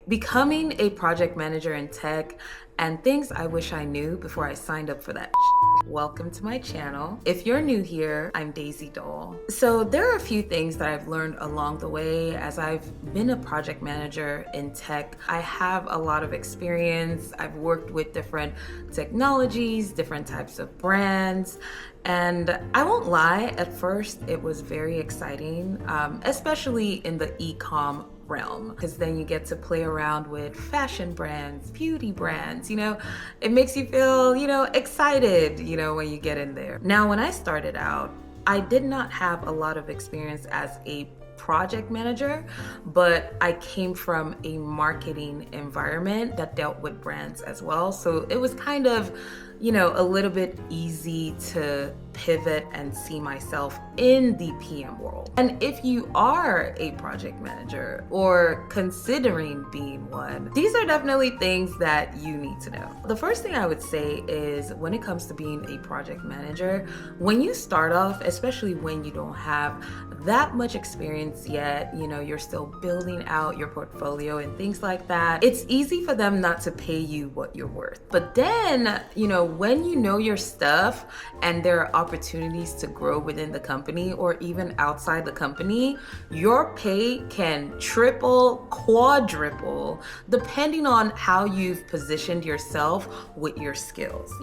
Becoming a project manager in tech and things I wish I knew before I signed up for that. Welcome to my channel. If you're new here, I'm Daisy Dole. So there are a few things that I've learned along the way as I've been a project manager in tech. I have a lot of experience. I've worked with different technologies, different types of brands. And I won't lie, at first it was very exciting, especially in the e-com realm, because then you get to play around with fashion brands, beauty brands, it makes you feel, excited, when you get in there. Now, when I started out, I did not have a lot of experience as a project manager, but I came from a marketing environment that dealt with brands as well. So it was kind of, a little bit easy to pivot and see myself in the PM world. And if you are a project manager or considering being one, these are definitely things that you need to know. The first thing I would say is when it comes to being a project manager, when you start off, especially when you don't have that much experience yet, you're still building out your portfolio and things like that, it's easy for them not to pay you what you're worth. But then, when you know your stuff and there are opportunities to grow within the company or even outside the company, your pay can triple, quadruple, depending on how you've positioned yourself with your skills.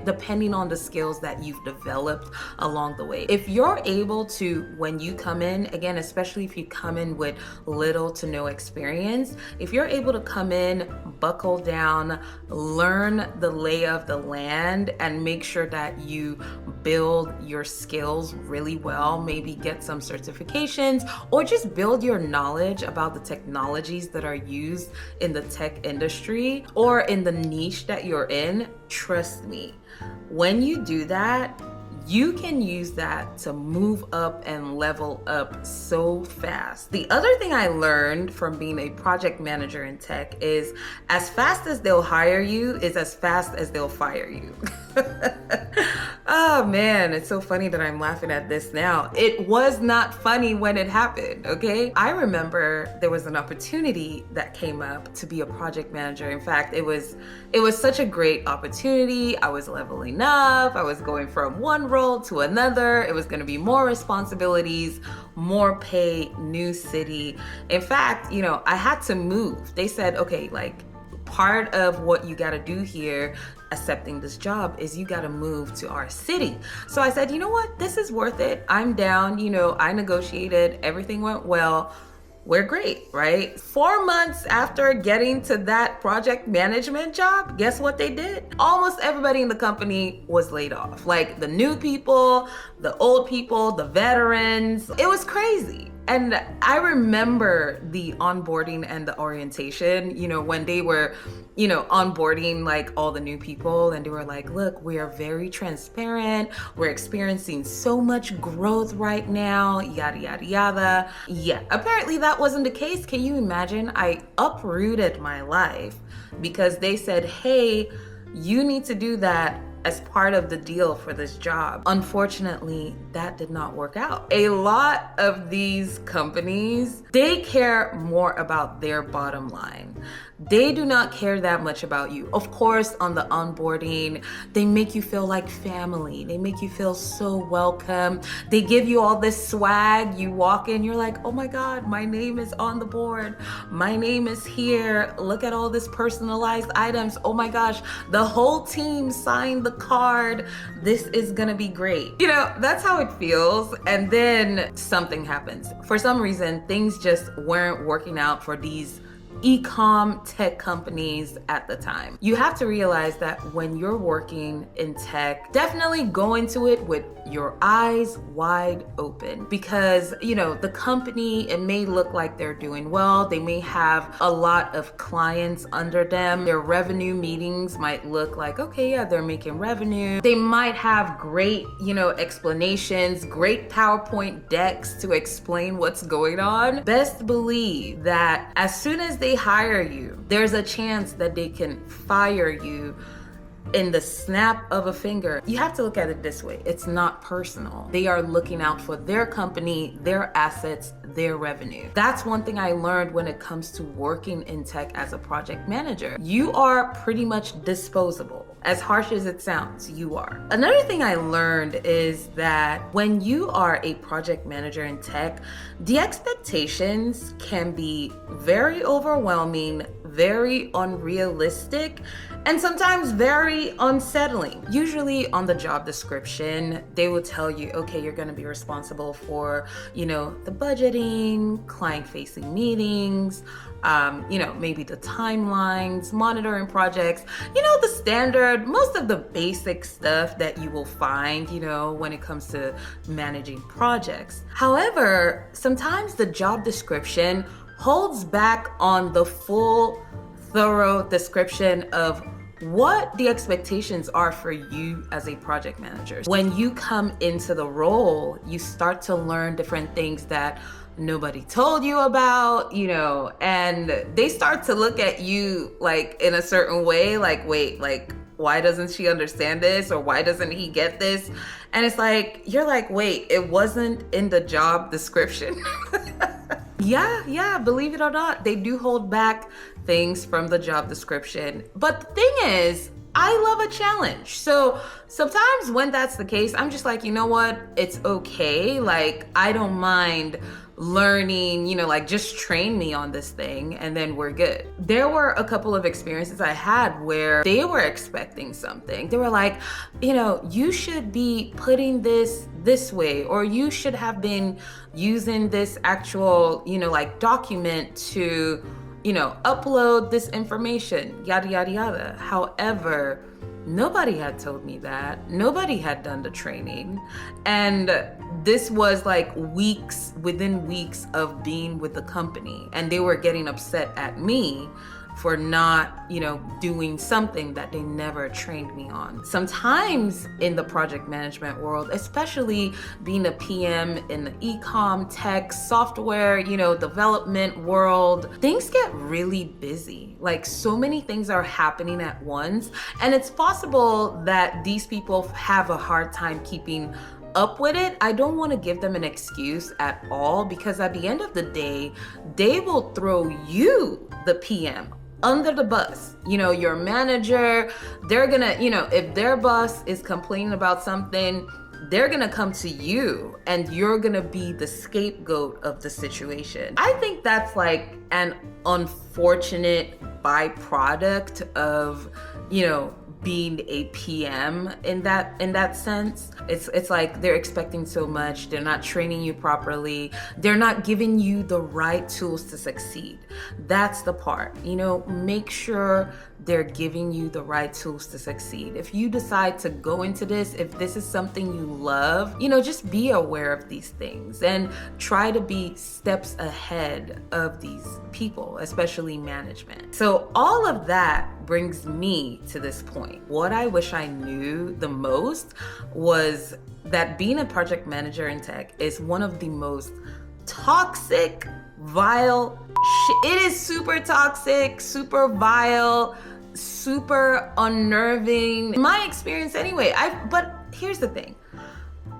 Depending on the skills that you've developed along the way. If you're able to, when you come in, again, especially if you come in with little to no experience, if you're able to come in, buckle down, learn the lay of the land, and make sure that you build your skills really well, maybe get some certifications, or just build your knowledge about the technologies that are used in the tech industry or in the niche that you're in, trust me, when you do that, you can use that to move up and level up so fast. The other thing I learned from being a project manager in tech is as fast as they'll hire you is as fast as they'll fire you. Oh man, it's so funny that I'm laughing at this now. It was not funny when it happened, okay? I remember there was an opportunity that came up to be a project manager. In fact, it was such a great opportunity. I was leveling up. I was going from one role to another. It was going to be more responsibilities, more pay, new city. In fact, I had to move. They said, okay, part of what you got to do here accepting this job is you got to move to our city. So I said, you know what, this is worth it. I'm down. I negotiated, everything went well. We're great, right? 4 months after getting to that project management job, guess what they did? Almost everybody in the company was laid off. Like the new people, the old people, the veterans. It was crazy. And I remember the onboarding and the orientation, when they were, onboarding all the new people, and they were like, look, we are very transparent. We're experiencing so much growth right now, yada, yada, yada. Yeah, apparently that wasn't the case. Can you imagine? I uprooted my life because they said, hey, you need to do that as part of the deal for this job. Unfortunately, that did not work out. A lot of these companies, they care more about their bottom line. They do not care that much about you. Of course, on the onboarding, they make you feel like family. They make you feel so welcome. They give you all this swag. You walk in, you're like, oh my God, my name is on the board. My name is here. Look at all this personalized items. Oh my gosh, the whole team signed the card. This is gonna be great. That's how it feels. And then something happens. For some reason, things just weren't working out for these e-com tech companies at the time. You have to realize that when you're working in tech, definitely go into it with your eyes wide open, because the company, it may look like they're doing well. They may have a lot of clients under them. Their revenue meetings might look like, okay, yeah, they're making revenue. They might have great, explanations, great PowerPoint decks to explain what's going on. Best believe that as soon as they hire you, there's a chance that they can fire you in the snap of a finger. You have to look at it this way. It's not personal. They are looking out for their company, their assets, their revenue. That's one thing I learned when it comes to working in tech as a project manager. You are pretty much disposable. As harsh as it sounds, you are. Another thing I learned is that when you are a project manager in tech, the expectations can be very overwhelming, very unrealistic, and sometimes very unsettling. Usually on the job description, they will tell you, okay, you're gonna be responsible for, the budgeting, client-facing meetings, maybe the timelines, monitoring projects, the standard, most of the basic stuff that you will find, when it comes to managing projects. However, sometimes the job description holds back on the full, thorough description of what the expectations are for you as a project manager. When you come into the role, you start to learn different things that nobody told you about, and they start to look at you like in a certain way, like, wait, like, why doesn't she understand this? Or why doesn't he get this? And it's like, you're like, wait, it wasn't in the job description. Yeah, believe it or not, they do hold back things from the job description. But the thing is, I love a challenge. So sometimes when that's the case, I'm just like, you know what? It's okay. Like, I don't mind learning, just train me on this thing and then we're good. There were a couple of experiences I had where they were expecting something. They were like, you should be putting this way, or you should have been using this actual, document to, upload this information, yada, yada, yada. However, nobody had told me that. Nobody had done the training. And this was like within weeks of being with the company. And they were getting upset at me for not, doing something that they never trained me on. Sometimes in the project management world, especially being a PM in the e-com, tech, software, development world, things get really busy. Like, so many things are happening at once. And it's possible that these people have a hard time keeping up with it. I don't want to give them an excuse at all, because at the end of the day, they will throw you, the PM, under the bus. Your manager, they're gonna, if their boss is complaining about something, they're gonna come to you and you're gonna be the scapegoat of the situation. I think that's like an unfortunate byproduct of, being a PM in that sense. It's like they're expecting so much. They're not training you properly. They're not giving you the right tools to succeed. That's the part. Make sure they're giving you the right tools to succeed. If you decide to go into this, if this is something you love, just be aware of these things and try to be steps ahead of these people, especially management. So all of that brings me to this point. What I wish I knew the most was that being a project manager in tech is one of the most toxic, vile It is super toxic, super vile, super unnerving. My experience anyway. But here's the thing.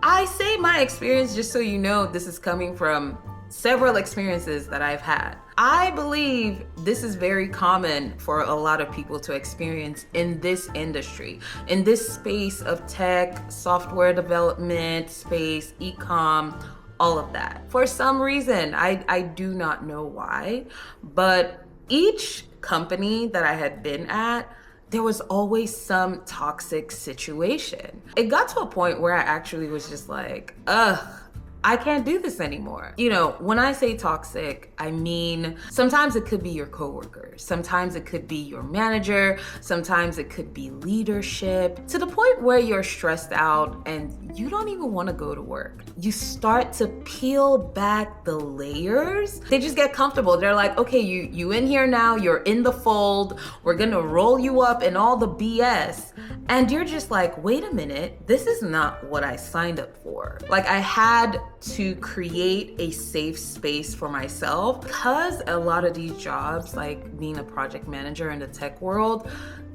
I say my experience just so you know this is coming from several experiences that I've had. I believe this is very common for a lot of people to experience in this industry, in this space of tech, software development, space, e-com, all of that. For some reason, I do not know why, but each company that I had been at, there was always some toxic situation. It got to a point where I actually was just like, I can't do this anymore. You know, when I say toxic, I mean, sometimes it could be your coworkers, sometimes it could be your manager, sometimes it could be leadership, to the point where you're stressed out and you don't even want to go to work. You start to peel back the layers. They just get comfortable. They're like, okay, you in here now, you're in the fold, we're gonna roll you up in all the BS. And you're just like, wait a minute, this is not what I signed up for. Like, I had to create a safe space for myself because a lot of these jobs, like being a project manager in the tech world,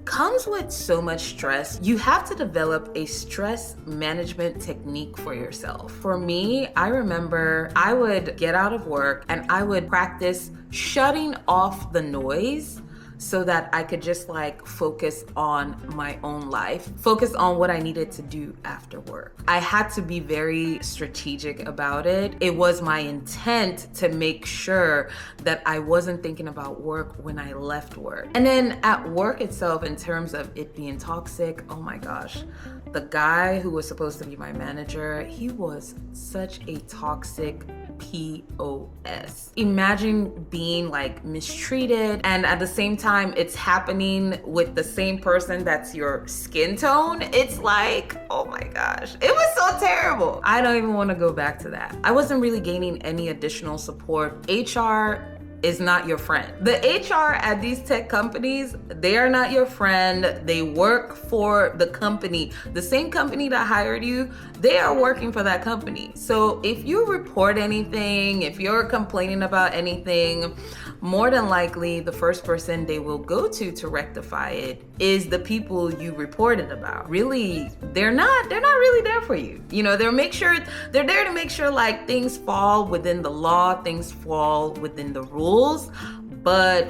comes with so much stress. You have to develop a stress management technique for yourself. For me, I remember I would get out of work and I would practice shutting off the noise so that I could just like focus on my own life, focus on what I needed to do after work. I had to be very strategic about it. It was my intent to make sure that I wasn't thinking about work when I left work. And then at work itself, in terms of it being toxic, oh my gosh, the guy who was supposed to be my manager, he was such a toxic POS. Imagine being like mistreated, and at the same time it's happening with the same person that's your skin tone. It's like, oh my gosh, it was so terrible. I don't even want to go back to that. I wasn't really gaining any additional support. HR is not your friend. The HR at these tech companies, they are not your friend. They work for the company. The same company that hired you, they are working for that company. So if you report anything, if you're complaining about anything, more than likely the first person they will go to rectify it is the people you reported about. Really, they're not really there for you. You know, they're there to make sure like things fall within the law, things fall within the rules, but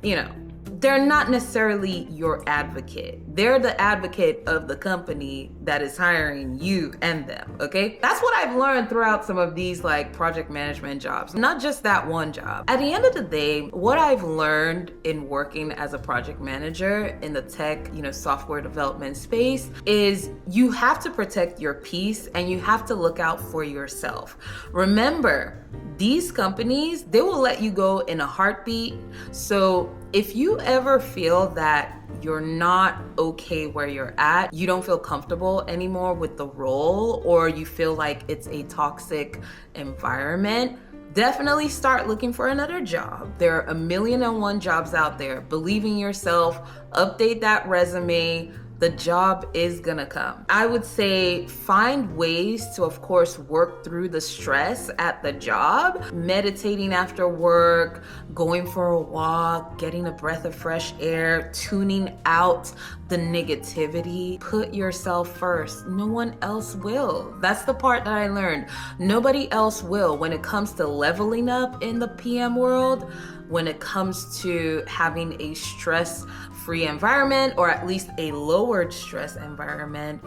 you know, they're not necessarily your advocate. They're the advocate of the company that is hiring you and them, okay? That's what I've learned throughout some of these like project management jobs, not just that one job. At the end of the day, what I've learned in working as a project manager in the tech, software development space is you have to protect your peace and you have to look out for yourself. Remember, these companies, they will let you go in a heartbeat. So if you ever feel that you're not okay where you're at, you don't feel comfortable anymore with the role, or you feel like it's a toxic environment, definitely start looking for another job. There are 1,000,001 jobs out there. Believe in yourself, update that resume. The job is gonna come. I would say find ways to, of course, work through the stress at the job, meditating after work, going for a walk, getting a breath of fresh air, tuning out the negativity. Put yourself first. No one else will. That's the part that I learned. Nobody else will. When it comes to leveling up in the PM world, when it comes to having a stress-free environment, or at least a lowered stress environment,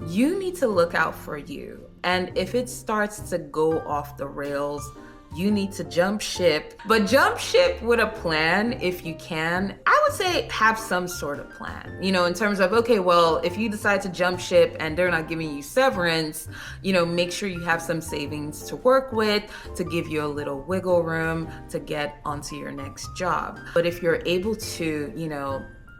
you need to look out for you. And if it starts to go off the rails, you need to jump ship. But jump ship with a plan if you can. I would say have some sort of plan, in terms of, okay, well, if you decide to jump ship and they're not giving you severance, make sure you have some savings to work with to give you a little wiggle room to get onto your next job. But if you're able to,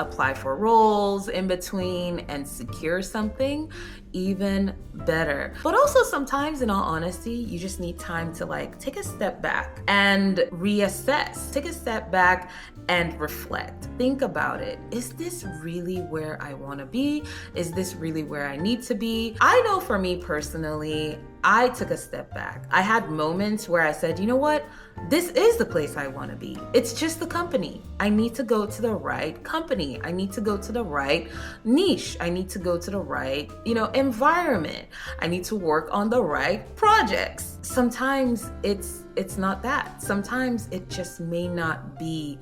apply for roles in between and secure something, even better. But also sometimes, in all honesty, you just need time to take a step back and reassess. Take a step back and reflect. Think about it. Is this really where I want to be? Is this really where I need to be? I know for me personally, I took a step back. I had moments where I said, you know what? This is the place I want to be. It's just the company. I need to go to the right company. I need to go to the right niche. I need to go to the right, environment. I need to work on the right projects. Sometimes it's not that. Sometimes it just may not be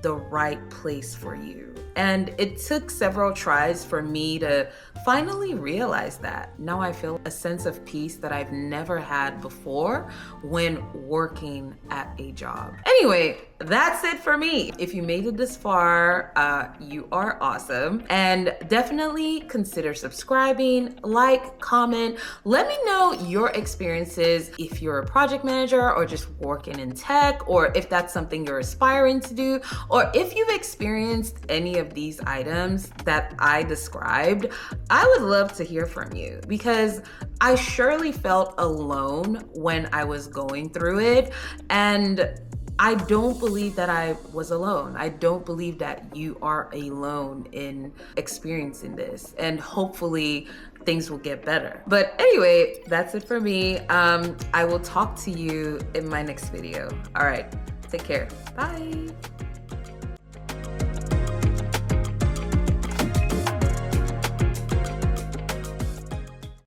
the right place for you. And it took several tries for me to finally realize that. Now I feel a sense of peace that I've never had before when working at a job. Anyway, that's it for me. If you made it this far, you are awesome. And definitely consider subscribing, comment. Let me know your experiences if you're a project manager or just working in tech, or if that's something you're aspiring to do, or if you've experienced any of these items that I described. I would love to hear from you, because I surely felt alone when I was going through it, and I don't believe that I was alone. I don't believe that you are alone in experiencing this, and hopefully things will get better. But anyway, that's it for me. I will talk to you in my next video. All right, take care. Bye.